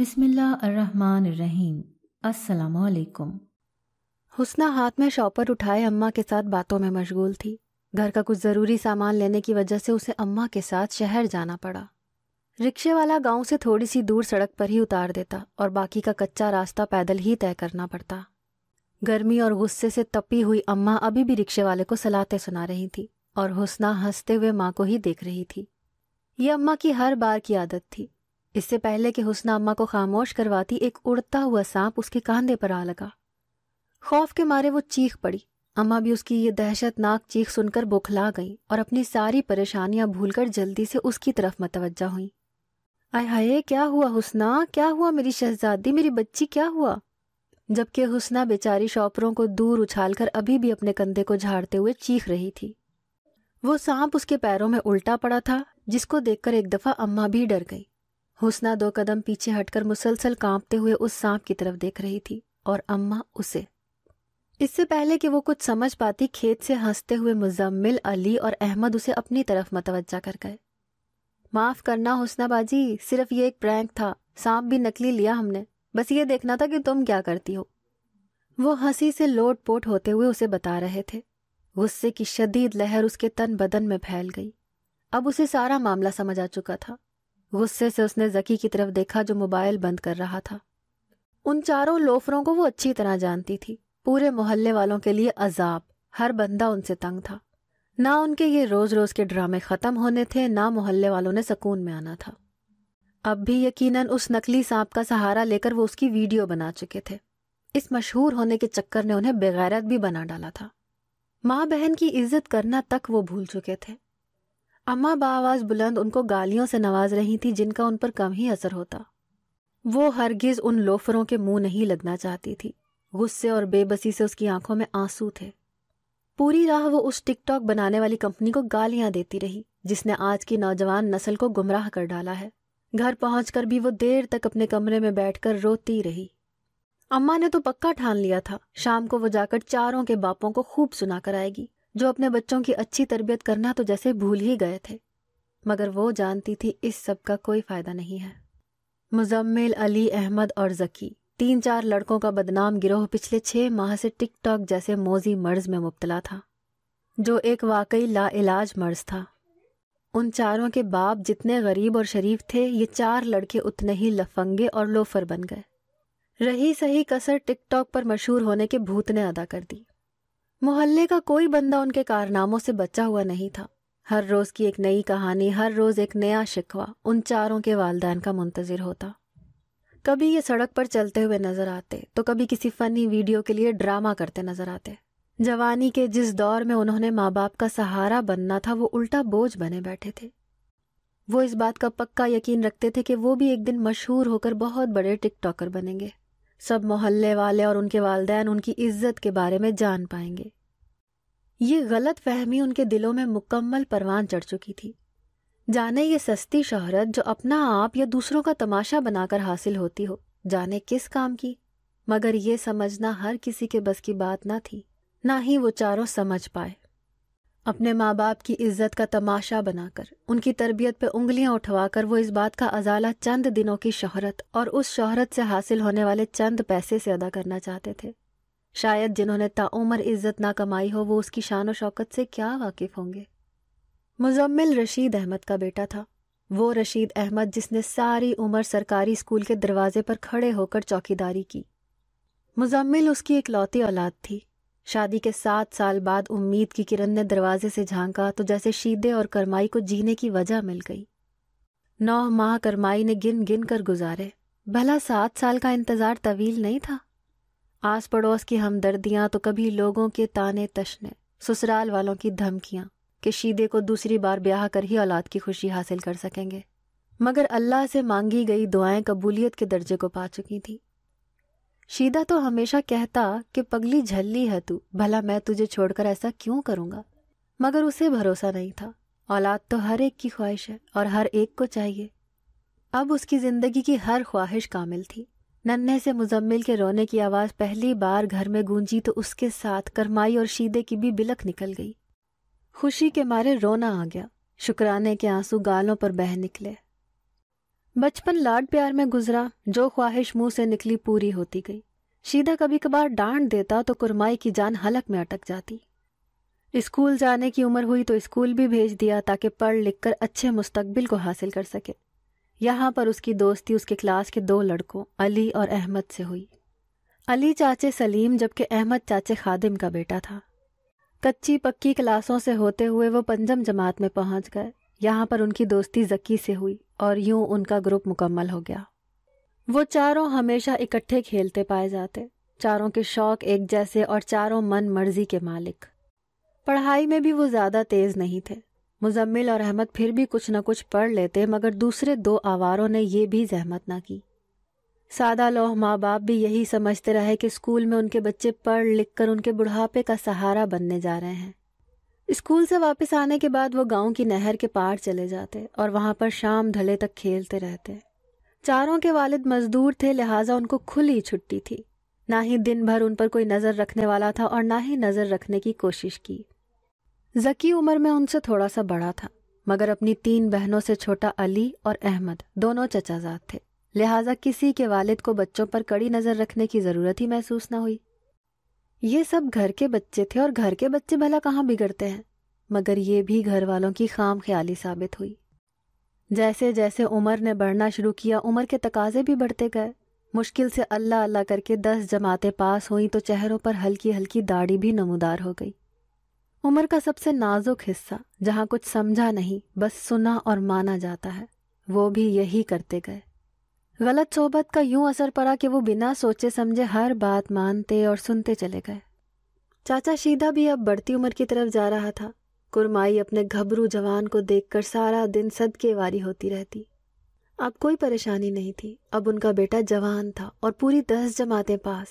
بسم اللہ الرحمن الرحیم۔ السلام علیکم۔ حسنہ ہاتھ میں شاپر اٹھائے اماں کے ساتھ باتوں میں مشغول تھی۔ گھر کا کچھ ضروری سامان لینے کی وجہ سے اسے اماں کے ساتھ شہر جانا پڑا۔ رکشے والا گاؤں سے تھوڑی سی دور سڑک پر ہی اتار دیتا اور باقی کا کچا راستہ پیدل ہی طے کرنا پڑتا۔ گرمی اور غصے سے تپی ہوئی اماں ابھی بھی رکشے والے کو صلاحیں سنا رہی تھی اور حسنہ ہنستے ہوئے ماں کو ہی دیکھ رہی تھی۔ یہ اماں کی ہر بار کی عادت تھی۔ اس سے پہلے کہ حسنہ اماں کو خاموش کرواتی، ایک اڑتا ہوا سانپ اس کے کاندھے پر آ لگا۔ خوف کے مارے وہ چیخ پڑی۔ اماں بھی اس کی یہ دہشت ناک چیخ سن کر بوکھلا گئیں اور اپنی ساری پریشانیاں بھول کر جلدی سے اس کی طرف متوجہ ہوئیں۔ آئے ہائے، کیا ہوا حسنہ؟ کیا ہوا میری شہزادی، میری بچی، کیا ہوا؟ جبکہ حسنہ بیچاری شاپروں کو دور اچھال کر ابھی بھی اپنے کندھے کو جھاڑتے ہوئے چیخ رہی تھی۔ وہ سانپ اس کے پیروں میں الٹا پڑا تھا، جس کو دیکھ کر ایک دفعہ اماں بھی ڈر گئی۔ حسنہ 2 قدم پیچھے ہٹ کر مسلسل کانپتے ہوئے اس سانپ کی طرف دیکھ رہی تھی اور اماں اسے۔ اس سے پہلے کہ وہ کچھ سمجھ پاتی، کھیت سے ہنستے ہوئے مزمل، علی اور احمد اسے اپنی طرف متوجہ کر گئے۔ معاف کرنا حسنہ باجی، صرف یہ ایک پرینک تھا، سانپ بھی نکلی لیا ہم نے، بس یہ دیکھنا تھا کہ تم کیا کرتی ہو۔ وہ ہنسی سے لوٹ پوٹ ہوتے ہوئے اسے بتا رہے تھے۔ غصے کی شدید لہر اس کے تن بدن میں پھیل گئی۔ اب اسے سارا معاملہ سمجھ آ چکا تھا۔ غصے سے اس نے ذکی کی طرف دیکھا جو موبائل بند کر رہا تھا۔ ان چاروں لوفروں کو وہ اچھی طرح جانتی تھی، پورے محلے والوں کے لیے عذاب، ہر بندہ ان سے تنگ تھا۔ نہ ان کے یہ روز روز کے ڈرامے ختم ہونے تھے، نہ محلے والوں نے سکون میں آنا تھا۔ اب بھی یقیناً اس نکلی سانپ کا سہارا لے کر وہ اس کی ویڈیو بنا چکے تھے۔ اس مشہور ہونے کے چکر نے انہیں بغیرت بھی بنا ڈالا تھا۔ ماں بہن کی عزت کرنا تک وہ بھول چکے تھے۔ اماں بآواز بلند ان کو گالیوں سے نواز رہی تھی جن کا ان پر کم ہی اثر ہوتا۔ وہ ہرگز ان لوفروں کے منہ نہیں لگنا چاہتی تھی۔ غصے اور بے بسی سے اس کی آنکھوں میں آنسو تھے۔ پوری راہ وہ اس ٹک ٹاک بنانے والی کمپنی کو گالیاں دیتی رہی جس نے آج کی نوجوان نسل کو گمراہ کر ڈالا ہے۔ گھر پہنچ کر بھی وہ دیر تک اپنے کمرے میں بیٹھ کر روتی رہی۔ اماں نے تو پکا ٹھان لیا تھا شام کو وہ جا کر چاروں کے باپوں کو خوب سنا کر آئے گی، جو اپنے بچوں کی اچھی تربیت کرنا تو جیسے بھول ہی گئے تھے، مگر وہ جانتی تھی اس سب کا کوئی فائدہ نہیں ہے۔ مزمل، علی، احمد اور ذکی، 3-4 لڑکوں کا بدنام گروہ پچھلے 6 ماہ سے ٹک ٹاک جیسے موذی مرض میں مبتلا تھا، جو ایک واقعی لا علاج مرض تھا۔ ان چاروں کے باپ جتنے غریب اور شریف تھے، یہ 4 لڑکے اتنے ہی لفنگے اور لوفر بن گئے۔ رہی صحیح کسر ٹک ٹاک پر مشہور ہونے کے بھوت نے ادا کر دی۔ محلے کا کوئی بندہ ان کے کارناموں سے بچا ہوا نہیں تھا۔ ہر روز کی ایک نئی کہانی، ہر روز ایک نیا شکوہ ان چاروں کے والدین کا منتظر ہوتا۔ کبھی یہ سڑک پر چلتے ہوئے نظر آتے تو کبھی کسی فنی ویڈیو کے لیے ڈرامہ کرتے نظر آتے۔ جوانی کے جس دور میں انہوں نے ماں باپ کا سہارا بننا تھا، وہ الٹا بوجھ بنے بیٹھے تھے۔ وہ اس بات کا پکا یقین رکھتے تھے کہ وہ بھی ایک دن مشہور ہو کر بہت بڑے ٹک ٹاکر بنیں گے۔ سب محلے والے اور ان کے والدین ان کی عزت کے بارے میں جان پائیں گے۔ یہ غلط فہمی ان کے دلوں میں مکمل پروان چڑھ چکی تھی۔ جانے یہ سستی شہرت جو اپنا آپ یا دوسروں کا تماشا بنا کر حاصل ہوتی ہو، جانے کس کام کی، مگر یہ سمجھنا ہر کسی کے بس کی بات نہ تھی، نہ ہی وہ چاروں سمجھ پائے۔ اپنے ماں باپ کی عزت کا تماشا بنا کر، ان کی تربیت پہ انگلیاں اٹھوا کر وہ اس بات کا ازالہ چند دنوں کی شہرت اور اس شہرت سے حاصل ہونے والے چند پیسے سے ادا کرنا چاہتے تھے۔ شاید جنہوں نے تعمر عزت نہ کمائی ہو، وہ اس کی شان و شوکت سے کیا واقف ہوں گے۔ مزمل رشید احمد کا بیٹا تھا، وہ رشید احمد جس نے ساری عمر سرکاری اسکول کے دروازے پر کھڑے ہو کر چوکیداری کی۔ مزمل اس کی اکلوتی اولاد تھی۔ شادی کے 7 سال بعد امید کی کرن نے دروازے سے جھانکا تو جیسے شیدے اور کرمائی کو جینے کی وجہ مل گئی۔ 9 ماہ کرمائی نے گن گن کر گزارے، بھلا 7 سال کا انتظار طویل نہیں تھا؟ آس پڑوس کی ہمدردیاں تو کبھی لوگوں کے تانے تشنے، سسرال والوں کی دھمکیاں کہ شیدے کو دوسری بار بیاہ کر ہی اولاد کی خوشی حاصل کر سکیں گے، مگر اللہ سے مانگی گئی دعائیں قبولیت کے درجے کو پا چکی تھی۔ شیدہ تو ہمیشہ کہتا کہ پگلی جھلی ہے تو، بھلا میں تجھے چھوڑ کر ایسا کیوں کروں گا، مگر اسے بھروسہ نہیں تھا۔ اولاد تو ہر ایک کی خواہش ہے اور ہر ایک کو چاہیے۔ اب اس کی زندگی کی ہر خواہش کامل تھی۔ ننھے سے مزمل کے رونے کی آواز پہلی بار گھر میں گونجی تو اس کے ساتھ کرمائی اور شیدے کی بھی بلک نکل گئی۔ خوشی کے مارے رونا آ گیا، شکرانے کے آنسو گالوں پر بہہ نکلے۔ بچپن لاڈ پیار میں گزرا، جو خواہش منہ سے نکلی پوری ہوتی گئی۔ شیدہ کبھی کبھار ڈانٹ دیتا تو کرمائی کی جان حلق میں اٹک جاتی۔ اسکول جانے کی عمر ہوئی تو اسکول بھی بھیج دیا تاکہ پڑھ لکھ کر اچھے مستقبل کو حاصل کر سکے۔ یہاں پر اس کی دوستی اس کے کلاس کے 2 لڑکوں علی اور احمد سے ہوئی۔ علی چاچے سلیم جبکہ احمد چاچے خادم کا بیٹا تھا۔ کچی پکی کلاسوں سے ہوتے ہوئے وہ 5 جماعت میں پہنچ گئے۔ یہاں پر ان کی دوستی ذکی سے ہوئی اور یوں ان کا گروپ مکمل ہو گیا۔ وہ چاروں ہمیشہ اکٹھے کھیلتے پائے جاتے، چاروں کے شوق ایک جیسے اور چاروں من مرضی کے مالک۔ پڑھائی میں بھی وہ زیادہ تیز نہیں تھے۔ مزمل اور احمد پھر بھی کچھ نہ کچھ پڑھ لیتے، مگر دوسرے 2 آواروں نے یہ بھی زحمت نہ کی۔ سادہ لوح ماں باپ بھی یہی سمجھتے رہے کہ اسکول میں ان کے بچے پڑھ لکھ کر ان کے بڑھاپے کا سہارا بننے جا رہے ہیں۔ اسکول سے واپس آنے کے بعد وہ گاؤں کی نہر کے پار چلے جاتے اور وہاں پر شام ڈھلے تک کھیلتے رہتے۔ چاروں کے والد مزدور تھے، لہٰذا ان کو کھلی چھٹی تھی۔ نہ ہی دن بھر ان پر کوئی نظر رکھنے والا تھا اور نہ ہی نظر رکھنے کی کوشش کی۔ ذکی عمر میں ان سے تھوڑا سا بڑا تھا، مگر اپنی 3 بہنوں سے چھوٹا علی اور احمد دونوں چچا زاد تھے، لہٰذا کسی کے والد کو بچوں پر کڑی نظر رکھنے کی ضرورت ہی محسوس نہ ہوئی۔ یہ سب گھر کے بچے تھے اور گھر کے بچے بھلا کہاں بگڑتے ہیں، مگر یہ بھی گھر والوں کی خام خیالی ثابت ہوئی۔ جیسے جیسے عمر نے بڑھنا شروع کیا، عمر کے تقاضے بھی بڑھتے گئے۔ مشکل سے اللہ اللہ کر کے 10 جماعتیں پاس ہوئیں تو چہروں پر ہلکی ہلکی داڑھی بھی نمودار ہو گئی۔ عمر کا سب سے نازک حصہ، جہاں کچھ سمجھا نہیں بس سنا اور مانا جاتا ہے، وہ بھی یہی کرتے گئے۔ غلط صحبت کا یوں اثر پڑا کہ وہ بنا سوچے سمجھے ہر بات مانتے اور سنتے چلے گئے۔ چاچا شیدہ بھی اب بڑھتی عمر کی طرف جا رہا تھا۔ کرمائی اپنے گھبرو جوان کو دیکھ کر سارا دن صدقے واری ہوتی رہتی۔ اب کوئی پریشانی نہیں تھی، اب ان کا بیٹا جوان تھا اور پوری 10 جماعتیں پاس۔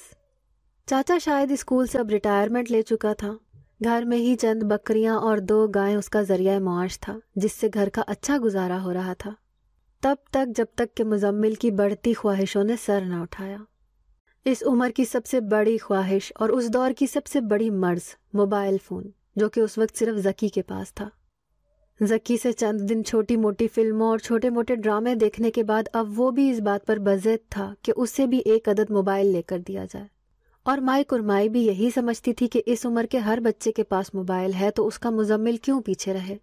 چاچا شاید اسکول سے اب ریٹائرمنٹ لے چکا تھا۔ گھر میں ہی چند بکریاں اور 2 گائیں اس کا ذریعہ معاش تھا، جس سے گھر کا اچھا گزارا ہو رہا تھا، تب تک جب تک کہ مزمل کی بڑھتی خواہشوں نے سر نہ اٹھایا۔ اس عمر کی سب سے بڑی خواہش اور اس دور کی سب سے بڑی مرض موبائل فون، جو کہ اس وقت صرف ذکی کے پاس تھا۔ ذکی سے چند دن چھوٹی موٹی فلموں اور چھوٹے موٹے ڈرامے دیکھنے کے بعد اب وہ بھی اس بات پر بضد تھا کہ اسے بھی 1 عدد موبائل لے کر دیا جائے، اور مائی کرمائی بھی یہی سمجھتی تھی کہ اس عمر کے ہر بچے کے پاس موبائل ہے تو اس کا مزمل کیوں پیچھے رہے۔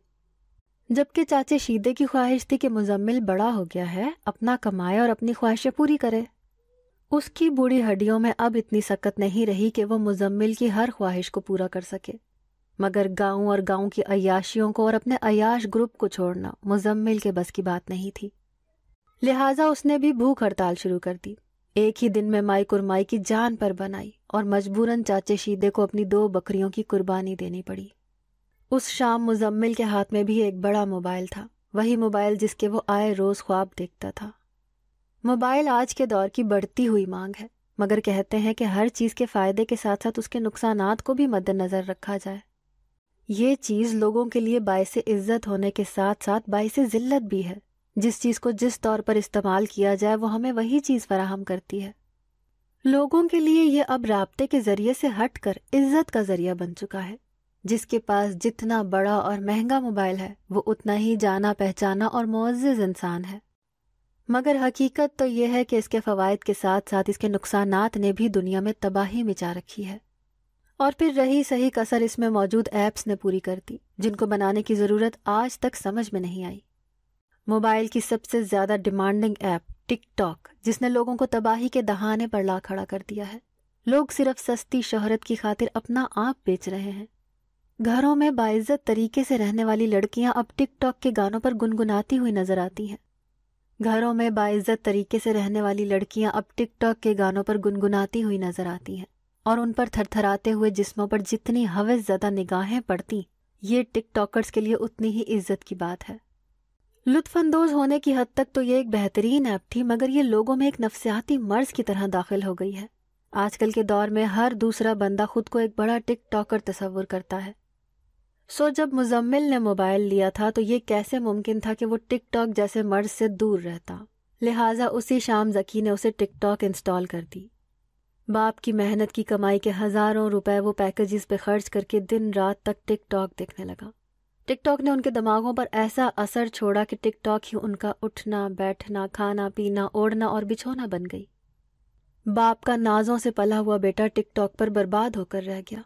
جبکہ چاچے شیدے کی خواہش تھی کہ مزمل بڑا ہو گیا ہے، اپنا کمائے اور اپنی خواہشیں پوری کرے۔ اس کی بوڑھی ہڈیوں میں اب اتنی سکت نہیں رہی کہ وہ مزمل کی ہر خواہش کو پورا کر سکے، مگر گاؤں اور گاؤں کی عیاشیوں کو اور اپنے عیاش گروپ کو چھوڑنا مزمل کے بس کی بات نہیں تھی، لہٰذا اس نے بھی بھوک ہڑتال شروع کر دی۔ ایک ہی دن میں مائی کرمائی کی جان پر بنائی اور مجبوراً چاچے شیدے کو اپنی 2 بکریوں کی قربانی دینی پڑی۔ اس شام مزمل کے ہاتھ میں بھی ایک بڑا موبائل تھا، وہی موبائل جس کے وہ آئے روز خواب دیکھتا تھا۔ موبائل آج کے دور کی بڑھتی ہوئی مانگ ہے، مگر کہتے ہیں کہ ہر چیز کے فائدے کے ساتھ ساتھ اس کے نقصانات کو بھی مد نظر رکھا جائے۔ یہ چیز لوگوں کے لیے باعث عزت ہونے کے ساتھ ساتھ باعث ذلت بھی ہے۔ جس چیز کو جس طور پر استعمال کیا جائے وہ ہمیں وہی چیز فراہم کرتی ہے۔ لوگوں کے لیے یہ اب رابطے کے ذریعے سے ہٹ کر عزت کا ذریعہ بن چکا ہے۔ جس کے پاس جتنا بڑا اور مہنگا موبائل ہے وہ اتنا ہی جانا پہچانا اور معزز انسان ہے، مگر حقیقت تو یہ ہے کہ اس کے فوائد کے ساتھ ساتھ اس کے نقصانات نے بھی دنیا میں تباہی مچا رکھی ہے، اور پھر رہی صحیح کسر اس میں موجود ایپس نے پوری کر دی، جن کو بنانے کی ضرورت آج تک سمجھ میں نہیں آئی۔ موبائل کی سب سے زیادہ ڈیمانڈنگ ایپ ٹک ٹاک، جس نے لوگوں کو تباہی کے دہانے پر لا کھڑا کر دیا ہے۔ لوگ صرف سستی شہرت کی خاطر اپنا آپ بیچ رہے ہیں۔ گھروں میں باعزت طریقے سے رہنے والی لڑکیاں اب ٹک ٹاک کے گانوں پر گنگناتی ہوئی نظر آتی ہیں۔ گھروں میں باعزت طریقے سے رہنے والی لڑکیاں اب ٹک ٹاک کے گانوں پر گنگناتی ہوئی نظر آتی ہیں، اور ان پر تھر تھراتے ہوئے جسموں پر جتنی ہوس زدہ نگاہیں پڑتی، یہ ٹک ٹاکرز کے لیے اتنی ہی عزت کی بات ہے۔ لطف اندوز ہونے کی حد تک تو یہ ایک بہترین ایپ تھی، مگر یہ لوگوں میں ایک نفسیاتی مرض کی طرح داخل ہو گئی ہے۔ آج کل کے دور میں ہر دوسرا بندہ خود کو ایک بڑا ٹک ٹاکر تصور کرتا ہے۔ جب مزمل نے موبائل لیا تھا تو یہ کیسے ممکن تھا کہ وہ ٹک ٹاک جیسے مرض سے دور رہتا، لہٰذا اسی شام ذکی نے اسے ٹک ٹاک انسٹال کر دی۔ باپ کی محنت کی کمائی کے ہزاروں روپے وہ پیکیجز پہ خرچ کر کے دن رات تک ٹک ٹاک دیکھنے لگا۔ ٹک ٹاک نے ان کے دماغوں پر ایسا اثر چھوڑا کہ ٹک ٹاک ہی ان کا اٹھنا بیٹھنا کھانا پینا اوڑھنا اور بچھونا بن گئی۔ باپ کا نازوں سے پلا ہوا بیٹا ٹک ٹاک پر برباد ہو کر رہ گیا۔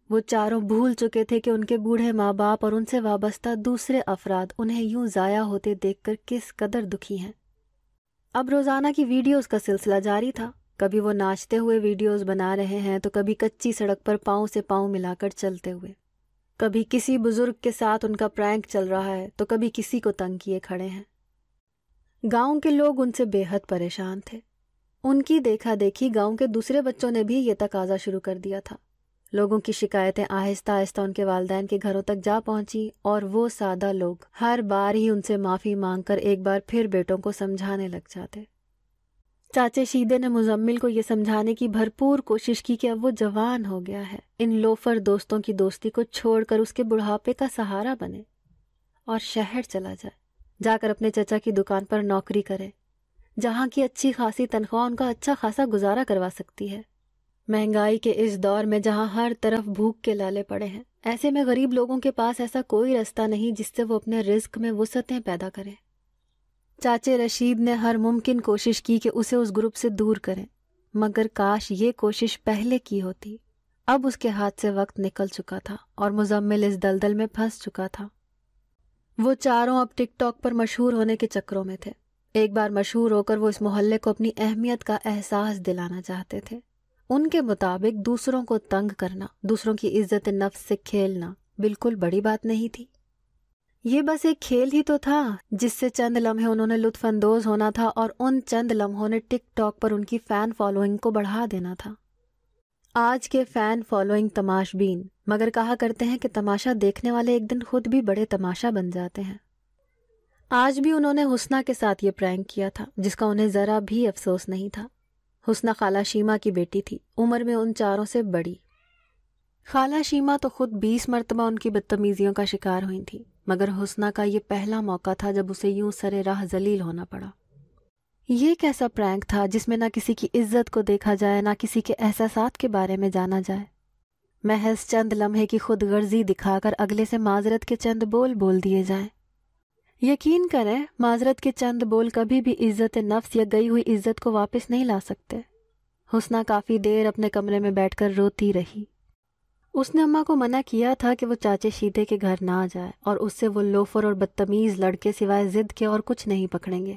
وہ چاروں بھول چکے تھے کہ ان کے بوڑھے ماں باپ اور ان سے وابستہ دوسرے افراد انہیں یوں ضائع ہوتے دیکھ کر کس قدر دکھی ہیں۔ اب روزانہ کی ویڈیوز کا سلسلہ جاری تھا۔ کبھی وہ ناچتے ہوئے ویڈیوز بنا رہے ہیں تو کبھی کچی سڑک پر پاؤں سے پاؤں ملا کر چلتے ہوئے، کبھی کسی بزرگ کے ساتھ ان کا پرینک چل رہا ہے تو کبھی کسی کو تنگ کیے کھڑے ہیں۔ گاؤں کے لوگ ان سے بے حد پریشان تھے۔ ان کی دیکھا دیکھی گاؤں کے دوسرے بچوں نے بھی یہ تقاضا شروع کر دیا تھا۔ لوگوں کی شکایتیں آہستہ آہستہ ان کے والدین کے گھروں تک جا پہنچی اور وہ سادہ لوگ ہر بار ہی ان سے معافی مانگ کر ایک بار پھر بیٹوں کو سمجھانے لگ جاتے۔ چاچے شیدے نے مزمل کو یہ سمجھانے کی بھرپور کوشش کی کہ اب وہ جوان ہو گیا ہے، ان لوفر دوستوں کی دوستی کو چھوڑ کر اس کے بڑھاپے کا سہارا بنے اور شہر چلا جائے، جا کر اپنے چچا کی دکان پر نوکری کرے، جہاں کی اچھی خاصی تنخواہ ان کا اچھا خاصا گزارا کروا سکتی ہے۔ مہنگائی کے اس دور میں جہاں ہر طرف بھوک کے لالے پڑے ہیں، ایسے میں غریب لوگوں کے پاس ایسا کوئی رستہ نہیں جس سے وہ اپنے رزق میں وسعتیں پیدا کریں۔ چاچے رشید نے ہر ممکن کوشش کی کہ اسے اس گروپ سے دور کریں، مگر کاش یہ کوشش پہلے کی ہوتی۔ اب اس کے ہاتھ سے وقت نکل چکا تھا اور مزمل اس دلدل میں پھنس چکا تھا۔ وہ چاروں اب ٹک ٹاک پر مشہور ہونے کے چکروں میں تھے۔ ایک بار مشہور ہو کر وہ اس محلے کو اپنی اہمیت کا احساس دلانا چاہتے تھے۔ ان کے مطابق دوسروں کو تنگ کرنا، دوسروں کی عزت نفس سے کھیلنا بالکل بڑی بات نہیں تھی۔ یہ بس ایک کھیل ہی تو تھا جس سے چند لمحے انہوں نے لطف اندوز ہونا تھا اور ان چند لمحوں نے ٹک ٹاک پر ان کی فین فالوئنگ کو بڑھا دینا تھا۔ آج کے فین فالوئنگ تماش بین، مگر کہا کرتے ہیں کہ تماشا دیکھنے والے ایک دن خود بھی بڑے تماشا بن جاتے ہیں۔ آج بھی انہوں نے حسنہ کے ساتھ یہ پرینک کیا تھا جس کا انہیں ذرا بھی افسوس نہیں تھا۔ حسنہ خالہ شیما کی بیٹی تھی، عمر میں ان چاروں سے بڑی۔ خالہ شیما تو خود 20 مرتبہ ان کی بدتمیزیوں کا شکار ہوئی تھی، مگر حسنہ کا یہ پہلا موقع تھا جب اسے یوں سرے راہ ذلیل ہونا پڑا۔ یہ کیسا پرینک تھا جس میں نہ کسی کی عزت کو دیکھا جائے، نہ کسی کے احساسات کے بارے میں جانا جائے، محض چند لمحے کی خود غرضی دکھا کر اگلے سے معذرت کے چند بول دیے جائیں۔ یقین کریں معذرت کے چند بول کبھی بھی عزت نفس یا گئی ہوئی عزت کو واپس نہیں لا سکتے۔ حسنہ کافی دیر اپنے کمرے میں بیٹھ کر روتی رہی۔ اس نے اماں کو منع کیا تھا کہ وہ چاچے شیدے کے گھر نہ جائے اور اس سے وہ لوفر اور بدتمیز لڑکے سوائے ضد کے اور کچھ نہیں پکڑیں گے،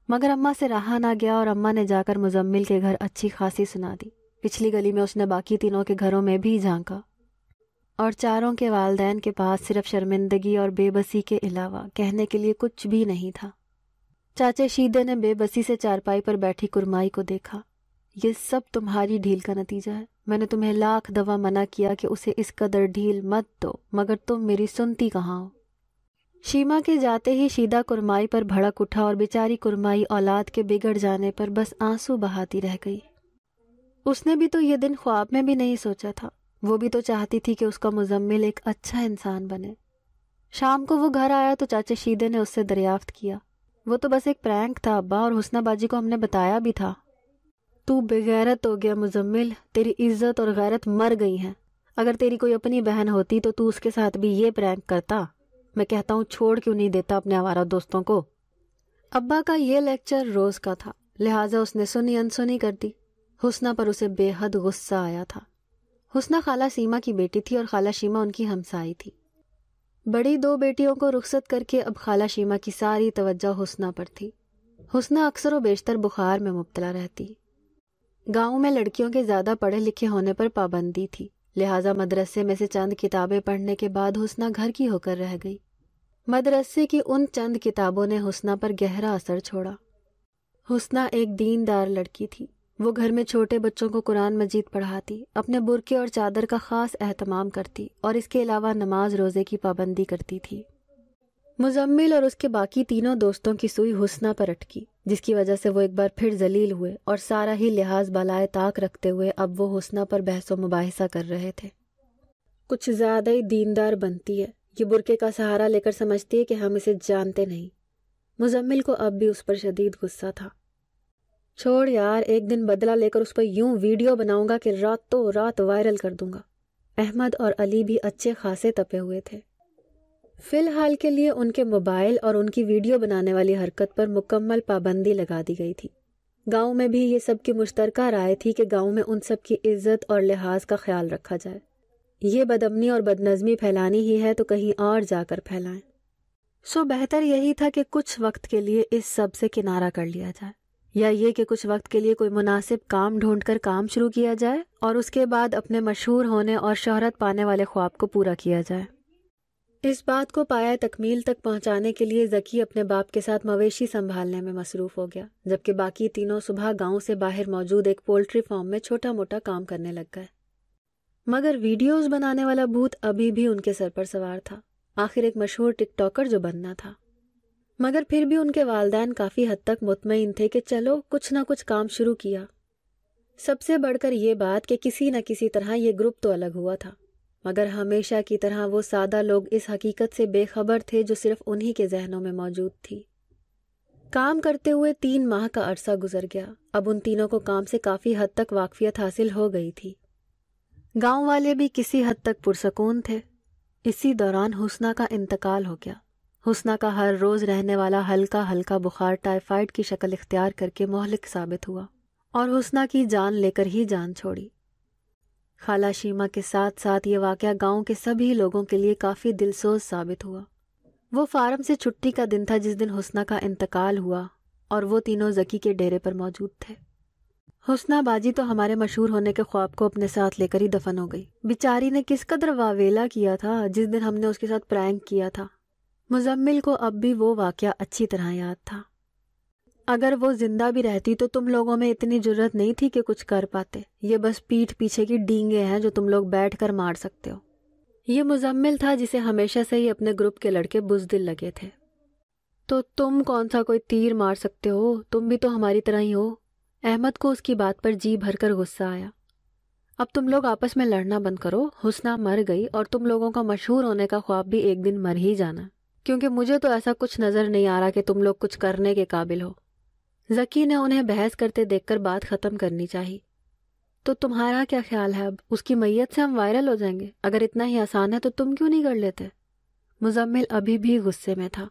مگر اماں سے رہا نہ گیا اور اماں نے جا کر مزمل کے گھر اچھی خاصی سنا دی۔ پچھلی گلی میں اس نے باقی تینوں کے گھروں میں بھی جھانکا اور چاروں کے والدین کے پاس صرف شرمندگی اور بے بسی کے علاوہ کہنے کے لیے کچھ بھی نہیں تھا۔ چاچے شیدے نے بے بسی سے چارپائی پر بیٹھی کرمائی کو دیکھا۔ یہ سب تمہاری ڈھیل کا نتیجہ ہے۔ میں نے تمہیں لاکھ دفعہ منع کیا کہ اسے اس قدر ڈھیل مت دو، مگر تم میری سنتی کہاں ہو۔ شیما کے جاتے ہی شیدہ کرمائی پر بھڑک اٹھا اور بیچاری کرمائی اولاد کے بگڑ جانے پر بس آنسو بہاتی رہ گئی۔ اس نے بھی تو یہ دن خواب میں بھی نہیں سوچا تھا۔ وہ بھی تو چاہتی تھی کہ اس کا مزمل ایک اچھا انسان بنے۔ شام کو وہ گھر آیا تو چاچے شیدے نے اس سے دریافت کیا، وہ تو بس ایک پرینک تھا ابا، اور حسنہ باجی کو ہم نے بتایا بھی تھا۔ تو بغیرت ہو گیا مزمل، تیری عزت اور غیرت مر گئی ہیں۔ اگر تیری کوئی اپنی بہن ہوتی تو اس کے ساتھ بھی یہ پرینک کرتا؟ میں کہتا ہوں چھوڑ کیوں نہیں دیتا اپنے آوارہ دوستوں کو۔ ابا کا یہ لیکچر روز کا تھا، لہٰذا اس نے سنی انسنی کر دی۔ حسنہ پر اسے بے حد غصہ آیا تھا۔ حسنہ خالہ سیما کی بیٹی تھی اور خالہ شیما ان کی ہمسائی تھی۔ بڑی دو بیٹیوں کو رخصت کر کے اب خالہ شیما کی ساری توجہ حسنہ پر تھی۔ حسنہ اکثر و بیشتر بخار میں مبتلا رہتی۔ گاؤں میں لڑکیوں کے زیادہ پڑھے لکھے ہونے پر پابندی تھی، لہٰذا مدرسے میں سے چند کتابیں پڑھنے کے بعد حسنہ گھر کی ہو کر رہ گئی۔ مدرسے کی ان چند کتابوں نے حسنہ پر گہرا اثر چھوڑا۔ حسنہ ایک دیندار لڑکی تھی۔ وہ گھر میں چھوٹے بچوں کو قرآن مجید پڑھاتی، اپنے برقعے اور چادر کا خاص اہتمام کرتی اور اس کے علاوہ نماز روزے کی پابندی کرتی تھی۔ مزمل اور اس کے باقی تینوں دوستوں کی سوئی حسنہ پر اٹکی، جس کی وجہ سے وہ ایک بار پھر ذلیل ہوئے اور سارا ہی لحاظ بالائے طاق رکھتے ہوئے اب وہ حسنہ پر بحث و مباحثہ کر رہے تھے۔ کچھ زیادہ ہی دیندار بنتی ہے، یہ برقعے کا سہارا لے کر سمجھتی ہے کہ ہم اسے جانتے نہیں۔ مزمل کو اب بھی اس پر شدید غصہ تھا۔ چھوڑ یار، ایک دن بدلہ لے کر اس پر یوں ویڈیو بناؤں گا کہ راتوں رات وائرل کر دوں گا۔ احمد اور علی بھی اچھے خاصے تپے ہوئے تھے۔ فی الحال کے لیے ان کے موبائل اور ان کی ویڈیو بنانے والی حرکت پر مکمل پابندی لگا دی گئی تھی۔ گاؤں میں بھی یہ سب کی مشترکہ رائے تھی کہ گاؤں میں ان سب کی عزت اور لحاظ کا خیال رکھا جائے۔ یہ بدامنی اور بدنظمی پھیلانی ہی ہے تو کہیں اور جا کر پھیلائیں۔ بہتر یہی تھا کہ کچھ وقت کے لیے اس سب سے کنارہ کر لیا جائے، یا یہ کہ کچھ وقت کے لیے کوئی مناسب کام ڈھونڈ کر کام شروع کیا جائے اور اس کے بعد اپنے مشہور ہونے اور شہرت پانے والے خواب کو پورا کیا جائے۔ اس بات کو پایہ تکمیل تک پہنچانے کے لیے ذکی اپنے باپ کے ساتھ مویشی سنبھالنے میں مصروف ہو گیا، جبکہ باقی تینوں صبح گاؤں سے باہر موجود ایک پولٹری فارم میں چھوٹا موٹا کام کرنے لگ گئے۔ مگر ویڈیوز بنانے والا بھوت ابھی بھی ان کے سر پر سوار تھا، آخر ایک مشہور ٹک ٹاکر جو بننا تھا۔ مگر پھر بھی ان کے والدین کافی حد تک مطمئن تھے کہ چلو کچھ نہ کچھ کام شروع کیا۔ سب سے بڑھ کر یہ بات کہ کسی نہ کسی طرح یہ گروپ تو الگ ہوا تھا، مگر ہمیشہ کی طرح وہ سادہ لوگ اس حقیقت سے بے خبر تھے جو صرف انہی کے ذہنوں میں موجود تھی۔ کام کرتے ہوئے 3 ماہ کا عرصہ گزر گیا۔ اب ان تینوں کو کام سے کافی حد تک واقفیت حاصل ہو گئی تھی۔ گاؤں والے بھی کسی حد تک پرسکون تھے۔ اسی دوران حسنہ کا انتقال ہو گیا۔ حسنہ کا ہر روز رہنے والا ہلکا ہلکا بخار ٹائیفائڈ کی شکل اختیار کر کے مہلک ثابت ہوا اور حسنہ کی جان لے کر ہی جان چھوڑی۔ خالہ شیما کے ساتھ ساتھ یہ واقعہ گاؤں کے سبھی لوگوں کے لیے کافی دلسوز ثابت ہوا۔ وہ فارم سے چھٹی کا دن تھا جس دن حسنہ کا انتقال ہوا، اور وہ تینوں ذکی کے ڈیرے پر موجود تھے۔ حسنہ باجی تو ہمارے مشہور ہونے کے خواب کو اپنے ساتھ لے کر ہی دفن ہو گئی۔ بیچاری نے کس قدر واویلا کیا تھا جس دن ہم نے اس کے ساتھ پرینک کیا تھا۔ مزمل کو اب بھی وہ واقعہ اچھی طرح یاد تھا۔ اگر وہ زندہ بھی رہتی تو تم لوگوں میں اتنی جرت نہیں تھی کہ کچھ کر پاتے۔ یہ بس پیٹھ پیچھے کی ڈینگے ہیں جو تم لوگ بیٹھ کر مار سکتے ہو۔ یہ مزمل تھا جسے ہمیشہ سے ہی اپنے گروپ کے لڑکے بزدل لگے تھے۔ تو تم کون سا کوئی تیر مار سکتے ہو؟ تم بھی تو ہماری طرح ہی ہو۔ احمد کو اس کی بات پر جی بھر کر غصہ آیا۔ اب تم لوگ آپس میں لڑنا بند کرو۔ حسنہ مر گئی اور تم لوگوں کا مشہور ہونے کا خواب بھی ایک دن مر ہی جانا، کیونکہ مجھے تو ایسا کچھ نظر نہیں آ رہا کہ تم لوگ کچھ کرنے کے قابل ہو۔ ذکی نے انہیں بحث کرتے دیکھ کر بات ختم کرنی چاہی۔ تو تمہارا کیا خیال ہے؟ اب اس کی میت سے ہم وائرل ہو جائیں گے؟ اگر اتنا ہی آسان ہے تو تم کیوں نہیں کر لیتے؟ مزمل ابھی بھی غصے میں تھا۔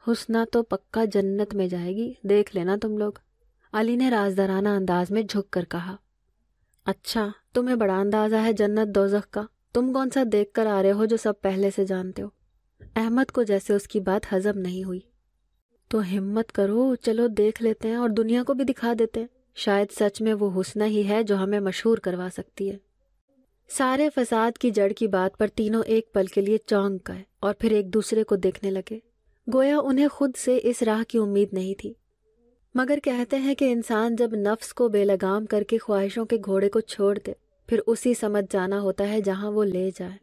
حسنہ تو پکا جنت میں جائے گی، دیکھ لینا تم لوگ، علی نے رازدارانہ انداز میں جھک کر کہا۔ اچھا، تمہیں بڑا اندازہ ہے جنت دوزخ کا، تم کون سا دیکھ کر آ رہے ہو جو سب پہلے سے جانتے ہو؟ احمد کو جیسے اس کی بات ہضم نہیں ہوئی۔ تو ہمت کرو، چلو دیکھ لیتے ہیں اور دنیا کو بھی دکھا دیتے ہیں، شاید سچ میں وہ حسنہ ہی ہے جو ہمیں مشہور کروا سکتی ہے۔ سارے فساد کی جڑ کی بات پر تینوں ایک پل کے لیے چونک گئے اور پھر ایک دوسرے کو دیکھنے لگے، گویا انہیں خود سے اس راہ کی امید نہیں تھی۔ مگر کہتے ہیں کہ انسان جب نفس کو بے لگام کر کے خواہشوں کے گھوڑے کو چھوڑ دے، پھر اسی سمت جانا ہوتا ہے جہاں وہ لے جائے۔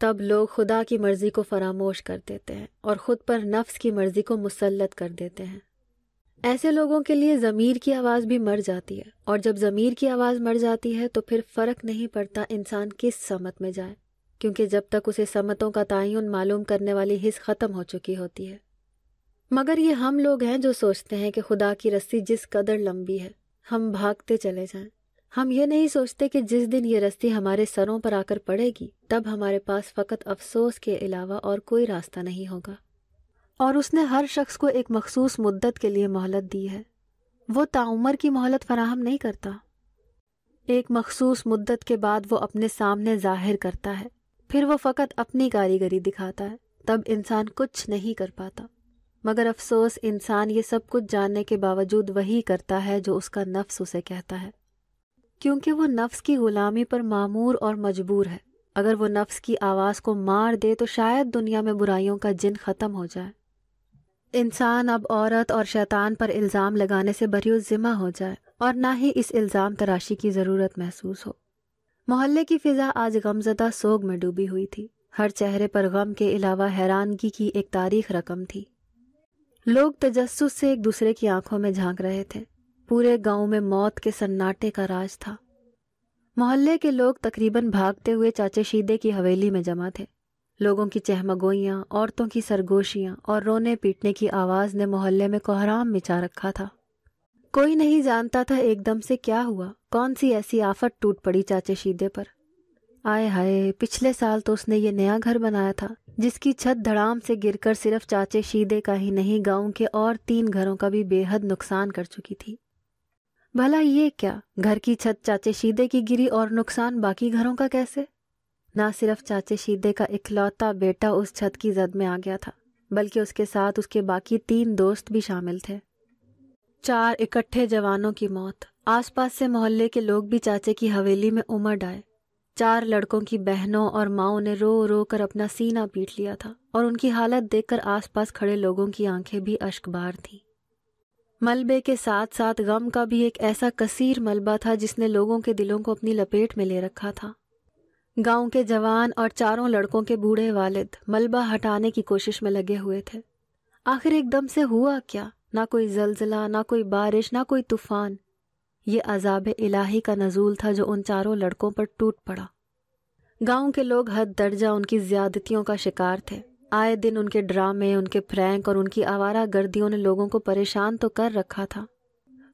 تب لوگ خدا کی مرضی کو فراموش کر دیتے ہیں اور خود پر نفس کی مرضی کو مسلط کر دیتے ہیں۔ ایسے لوگوں کے لیے ضمیر کی آواز بھی مر جاتی ہے، اور جب ضمیر کی آواز مر جاتی ہے تو پھر فرق نہیں پڑتا انسان کس سمت میں جائے، کیونکہ جب تک اسے سمتوں کا تعین معلوم کرنے والی حس ختم ہو چکی ہوتی ہے۔ مگر یہ ہم لوگ ہیں جو سوچتے ہیں کہ خدا کی رسی جس قدر لمبی ہے ہم بھاگتے چلے جائیں۔ ہم یہ نہیں سوچتے کہ جس دن یہ رسی ہمارے سروں پر آ کر پڑے گی تب ہمارے پاس فقط افسوس کے علاوہ اور کوئی راستہ نہیں ہوگا۔ اور اس نے ہر شخص کو ایک مخصوص مدت کے لیے مہلت دی ہے، وہ تعمر کی مہلت فراہم نہیں کرتا۔ ایک مخصوص مدت کے بعد وہ اپنے سامنے ظاہر کرتا ہے، پھر وہ فقط اپنی کاریگری دکھاتا ہے، تب انسان کچھ نہیں کر پاتا۔ مگر افسوس انسان یہ سب کچھ جاننے کے باوجود وہی کرتا ہے جو اس کا نفس اسے کہتا ہے، کیونکہ وہ نفس کی غلامی پر معمور اور مجبور ہے۔ اگر وہ نفس کی آواز کو مار دے تو شاید دنیا میں برائیوں کا جن ختم ہو جائے، انسان اب عورت اور شیطان پر الزام لگانے سے بری الذمہ ہو جائے اور نہ ہی اس الزام تراشی کی ضرورت محسوس ہو۔ محلے کی فضا آج غمزدہ سوگ میں ڈوبی ہوئی تھی، ہر چہرے پر غم کے علاوہ حیرانگی کی ایک تاریخ رقم تھی۔ لوگ تجسس سے ایک دوسرے کی آنکھوں میں جھانک رہے تھے۔ پورے گاؤں میں موت کے سناٹے کا راج تھا۔ محلے کے لوگ تقریباً بھاگتے ہوئے چاچے شیدے کی حویلی میں جمع تھے۔ لوگوں کی چہمگوئیاں، عورتوں کی سرگوشیاں اور رونے پیٹنے کی آواز نے محلے میں کوہرام مچا رکھا تھا۔ کوئی نہیں جانتا تھا ایک دم سے کیا ہوا، کون سی ایسی آفت ٹوٹ پڑی چاچے شیدے پر۔ آئے ہائے، پچھلے سال تو اس نے یہ نیا گھر بنایا تھا جس کی چھت دھڑام سے گر کر صرف چاچے شیدے کا ہی نہیں، گاؤں کے اور 3 گھروں کا بھی بے حد نقصان کر چکی تھی۔ بھلا یہ کیا، گھر کی چھت چاچے شیدے کی گری اور نقصان باقی گھروں کا کیسے؟ نہ صرف چاچے شیدے کا اکلوتا بیٹا اس چھت کی زد میں آ گیا تھا، بلکہ اس کے ساتھ اس کے باقی 3 دوست بھی شامل تھے۔ 4 اکٹھے جوانوں کی موت۔ آس پاس سے محلے کے لوگ بھی چاچے کی حویلی میں امڑ آئے۔ 4 لڑکوں کی بہنوں اور ماؤں نے رو رو کر اپنا سینہ پیٹ لیا تھا، اور ان کی حالت دیکھ کر آس پاس کھڑے لوگوں کی آنکھیں بھی اشک بار تھیں۔ ملبے کے ساتھ ساتھ غم کا بھی ایک ایسا کثیر ملبہ تھا جس نے لوگوں کے دلوں کو اپنی لپیٹ میں لے رکھا تھا۔ گاؤں کے جوان اور 4 لڑکوں کے بوڑھے والد ملبہ ہٹانے کی کوشش میں لگے ہوئے تھے۔ آخر ایک دم سے ہوا کیا؟ نہ کوئی زلزلہ، نہ کوئی بارش، نہ کوئی طوفان۔ یہ عذاب الہی کا نزول تھا جو ان 4 لڑکوں پر ٹوٹ پڑا۔ گاؤں کے لوگ حد درجہ ان کی زیادتیوں کا شکار تھے۔ آئے دن ان کے ڈرامے، ان کے پرینک اور ان کی آوارہ گردیوں نے لوگوں کو پریشان تو کر رکھا تھا،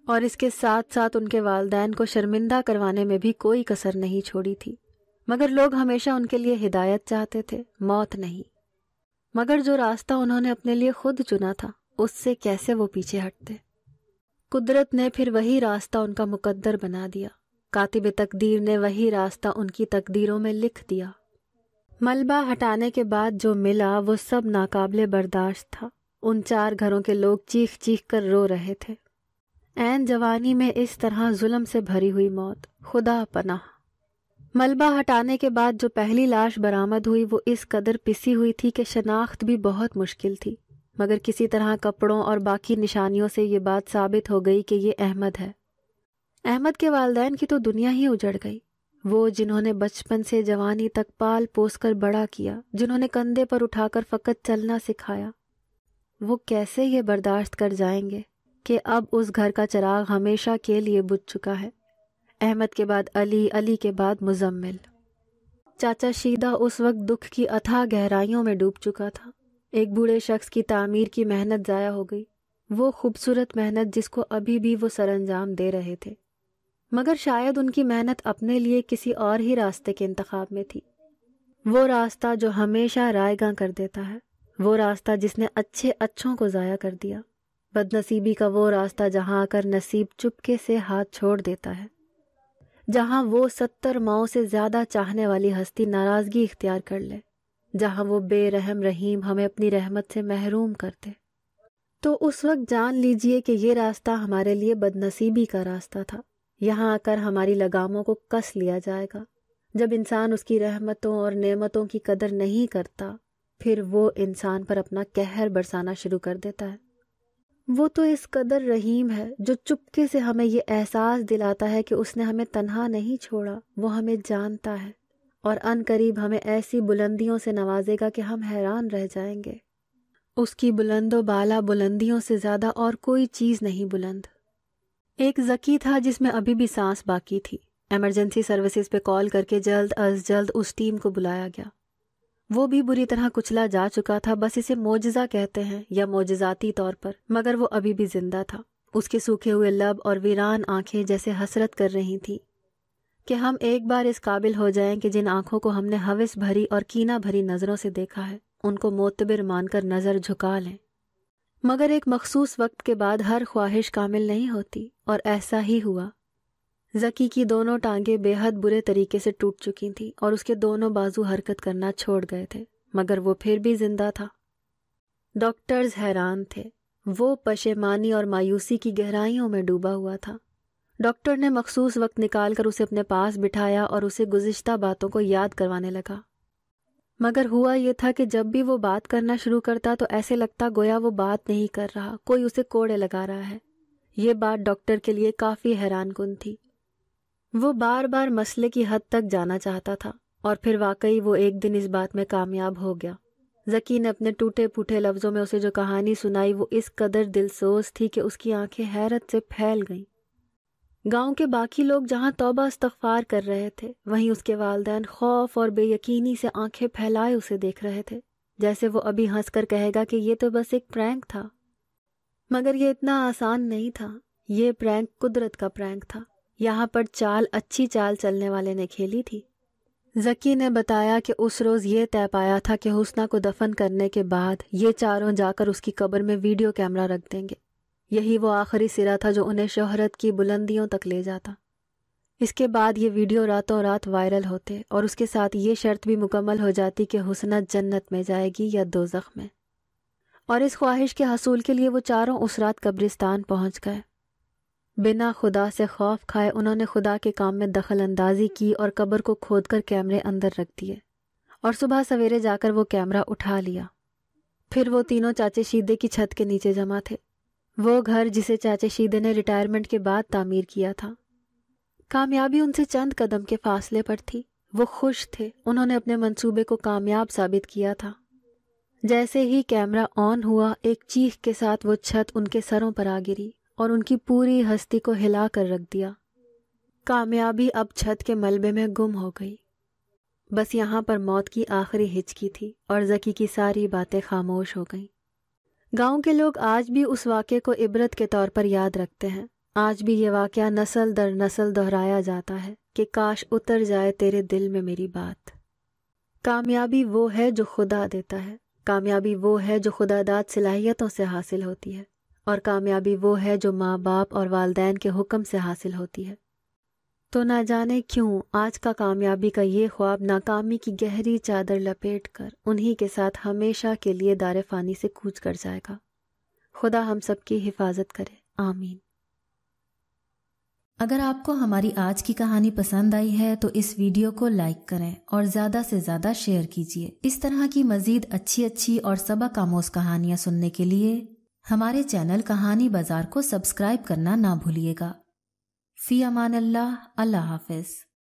اور اس کے ساتھ ساتھ ان کے والدین کو شرمندہ کروانے میں بھی کوئی کسر نہیں چھوڑی تھی۔ مگر لوگ ہمیشہ ان کے لیے ہدایت چاہتے تھے، موت نہیں۔ مگر جو راستہ انہوں نے اپنے لیے خود چنا تھا، اس سے کیسے وہ پیچھے ہٹتے؟ قدرت نے پھر وہی راستہ ان کا مقدر بنا دیا، کاتب تقدیر نے وہی راستہ ان کی تقدیروں میں لکھ دیا۔ ملبہ ہٹانے کے بعد جو ملا وہ سب ناقابل برداشت تھا۔ ان 4 گھروں کے لوگ چیخ چیخ کر رو رہے تھے۔ عین جوانی میں اس طرح ظلم سے بھری ہوئی موت، خدا پناہ۔ ملبہ ہٹانے کے بعد جو پہلی لاش برآمد ہوئی وہ اس قدر پسی ہوئی تھی کہ شناخت بھی بہت مشکل تھی، مگر کسی طرح کپڑوں اور باقی نشانیوں سے یہ بات ثابت ہو گئی کہ یہ احمد ہے۔ احمد کے والدین کی تو دنیا ہی اجڑ گئی، وہ جنہوں نے بچپن سے جوانی تک پال پوس کر بڑا کیا، جنہوں نے کندھے پر اٹھا کر فقط چلنا سکھایا، وہ کیسے یہ برداشت کر جائیں گے کہ اب اس گھر کا چراغ ہمیشہ کے لیے بجھ چکا ہے؟ احمد کے بعد علی، علی کے بعد مزمل۔ چاچا شیدہ اس وقت دکھ کی اتھاہ گہرائیوں میں ڈوب چکا تھا۔ ایک بوڑھے شخص کی تعمیر کی محنت ضائع ہو گئی، وہ خوبصورت محنت جس کو ابھی بھی وہ سر انجام دے رہے تھے، مگر شاید ان کی محنت اپنے لیے کسی اور ہی راستے کے انتخاب میں تھی۔ وہ راستہ جو ہمیشہ رائے گاں کر دیتا ہے، وہ راستہ جس نے اچھے اچھوں کو ضائع کر دیا، بد نصیبی کا وہ راستہ جہاں آ کر نصیب چپکے سے ہاتھ چھوڑ دیتا ہے، جہاں وہ 70 ماؤں سے زیادہ چاہنے والی ہستی ناراضگی اختیار کر لے، جہاں وہ بے رحم رحیم ہمیں اپنی رحمت سے محروم کر دے۔ تو اس وقت جان لیجئے کہ یہ راستہ ہمارے لیے بد نصیبی کا راستہ تھا۔ یہاں آ کر ہماری لگاموں کو کس لیا جائے گا۔ جب انسان اس کی رحمتوں اور نعمتوں کی قدر نہیں کرتا، پھر وہ انسان پر اپنا قہر برسانا شروع کر دیتا ہے۔ وہ تو اس قدر رحیم ہے جو چپکے سے ہمیں یہ احساس دلاتا ہے کہ اس نے ہمیں تنہا نہیں چھوڑا، وہ ہمیں جانتا ہے، اور عن قریب ہمیں ایسی بلندیوں سے نوازے گا کہ ہم حیران رہ جائیں گے۔ اس کی بلند و بالا بلندیوں سے زیادہ اور کوئی چیز نہیں بلند۔ ایک ذکی تھا جس میں ابھی بھی سانس باقی تھی۔ ایمرجنسی سروسز پہ کال کر کے جلد از جلد اس ٹیم کو بلایا گیا۔ وہ بھی بری طرح کچلا جا چکا تھا، بس اسے معجزہ کہتے ہیں یا معجزاتی طور پر، مگر وہ ابھی بھی زندہ تھا۔ اس کے سوکھے ہوئے لب اور ویران آنکھیں جیسے حسرت کر رہی تھیں کہ ہم ایک بار اس قابل ہو جائیں کہ جن آنکھوں کو ہم نے ہوس بھری اور کینہ بھری نظروں سے دیکھا ہے ان کو معتبر مان کر نظر جھکا لیں۔ مگر ایک مخصوص وقت کے بعد ہر خواہش کامل نہیں ہوتی، اور ایسا ہی ہوا۔ ذکی کی دونوں ٹانگیں بے حد برے طریقے سے ٹوٹ چکی تھیں اور اس کے دونوں بازو حرکت کرنا چھوڑ گئے تھے، مگر وہ پھر بھی زندہ تھا۔ ڈاکٹرز حیران تھے، وہ پشیمانی اور مایوسی کی گہرائیوں میں ڈوبا ہوا تھا۔ ڈاکٹر نے مخصوص وقت نکال کر اسے اپنے پاس بٹھایا اور اسے گزشتہ باتوں کو یاد کروانے لگا، مگر ہوا یہ تھا کہ جب بھی وہ بات کرنا شروع کرتا تو ایسے لگتا گویا وہ بات نہیں کر رہا، کوئی اسے کوڑے لگا رہا ہے۔ یہ بات ڈاکٹر کے لیے کافی حیران کن تھی۔ وہ بار بار مسئلے کی حد تک جانا چاہتا تھا، اور پھر واقعی وہ ایک دن اس بات میں کامیاب ہو گیا۔ ذکی نے اپنے ٹوٹے پھوٹے لفظوں میں اسے جو کہانی سنائی وہ اس قدر دلسوز تھی کہ اس کی آنکھیں حیرت سے پھیل گئیں۔ گاؤں کے باقی لوگ جہاں توبہ استغفار کر رہے تھے، وہیں اس کے والدین خوف اور بے یقینی سے آنکھیں پھیلائے اسے دیکھ رہے تھے، جیسے وہ ابھی ہنس کر کہے گا کہ یہ تو بس ایک پرینک تھا۔ مگر یہ اتنا آسان نہیں تھا، یہ پرینک قدرت کا پرینک تھا۔ یہاں پر چال اچھی چال چلنے والے نے کھیلی تھی۔ ذکی نے بتایا کہ اس روز یہ طے پایا تھا کہ حسنہ کو دفن کرنے کے بعد یہ چاروں جا کر اس کی قبر میں ویڈیو کیمرہ رکھ دیں گے۔ یہی وہ آخری سرا تھا جو انہیں شہرت کی بلندیوں تک لے جاتا۔ اس کے بعد یہ ویڈیو راتوں رات وائرل ہوتے اور اس کے ساتھ یہ شرط بھی مکمل ہو جاتی کہ حسنہ جنت میں جائے گی یا دوزخ میں۔ اور اس خواہش کے حصول کے لیے وہ چاروں اس رات قبرستان پہنچ گئے۔ بنا خدا سے خوف کھائے انہوں نے خدا کے کام میں دخل اندازی کی اور قبر کو کھود کر کیمرے اندر رکھ دیے، اور صبح سویرے جا کر وہ کیمرہ اٹھا لیا۔ پھر وہ تینوں چاچے شیدے کی چھت کے نیچے جمع تھے، وہ گھر جسے چاچے شیدے نے ریٹائرمنٹ کے بعد تعمیر کیا تھا۔ کامیابی ان سے چند قدم کے فاصلے پر تھی۔ وہ خوش تھے، انہوں نے اپنے منصوبے کو کامیاب ثابت کیا تھا۔ جیسے ہی کیمرہ آن ہوا، ایک چیخ کے ساتھ وہ چھت ان کے سروں پر آ گری اور ان کی پوری ہستی کو ہلا کر رکھ دیا۔ کامیابی اب چھت کے ملبے میں گم ہو گئی۔ بس یہاں پر موت کی آخری ہچکی تھی اور ذکی کی ساری باتیں خاموش ہو گئیں۔ گاؤں کے لوگ آج بھی اس واقعے کو عبرت کے طور پر یاد رکھتے ہیں۔ آج بھی یہ واقعہ نسل در نسل دہرایا جاتا ہے کہ کاش اتر جائے تیرے دل میں میری بات۔ کامیابی وہ ہے جو خدا دیتا ہے، کامیابی وہ ہے جو خدا داد صلاحیتوں سے حاصل ہوتی ہے، اور کامیابی وہ ہے جو ماں باپ اور والدین کے حکم سے حاصل ہوتی ہے۔ تو نہ جانے کیوں آج کا کامیابی کا یہ خواب ناکامی کی گہری چادر لپیٹ کر انہی کے ساتھ ہمیشہ کے لیے دار فانی سے کوچ کر جائے گا۔ خدا ہم سب کی حفاظت کرے، آمین۔ اگر آپ کو ہماری آج کی کہانی پسند آئی ہے تو اس ویڈیو کو لائک کریں اور زیادہ سے زیادہ شیئر کیجیے۔ اس طرح کی مزید اچھی اور سبق آموز کہانیاں سننے کے لیے ہمارے چینل کہانی بازار کو سبسکرائب کرنا نہ بھولیے گا۔ فی امان اللہ، اللہ حافظ۔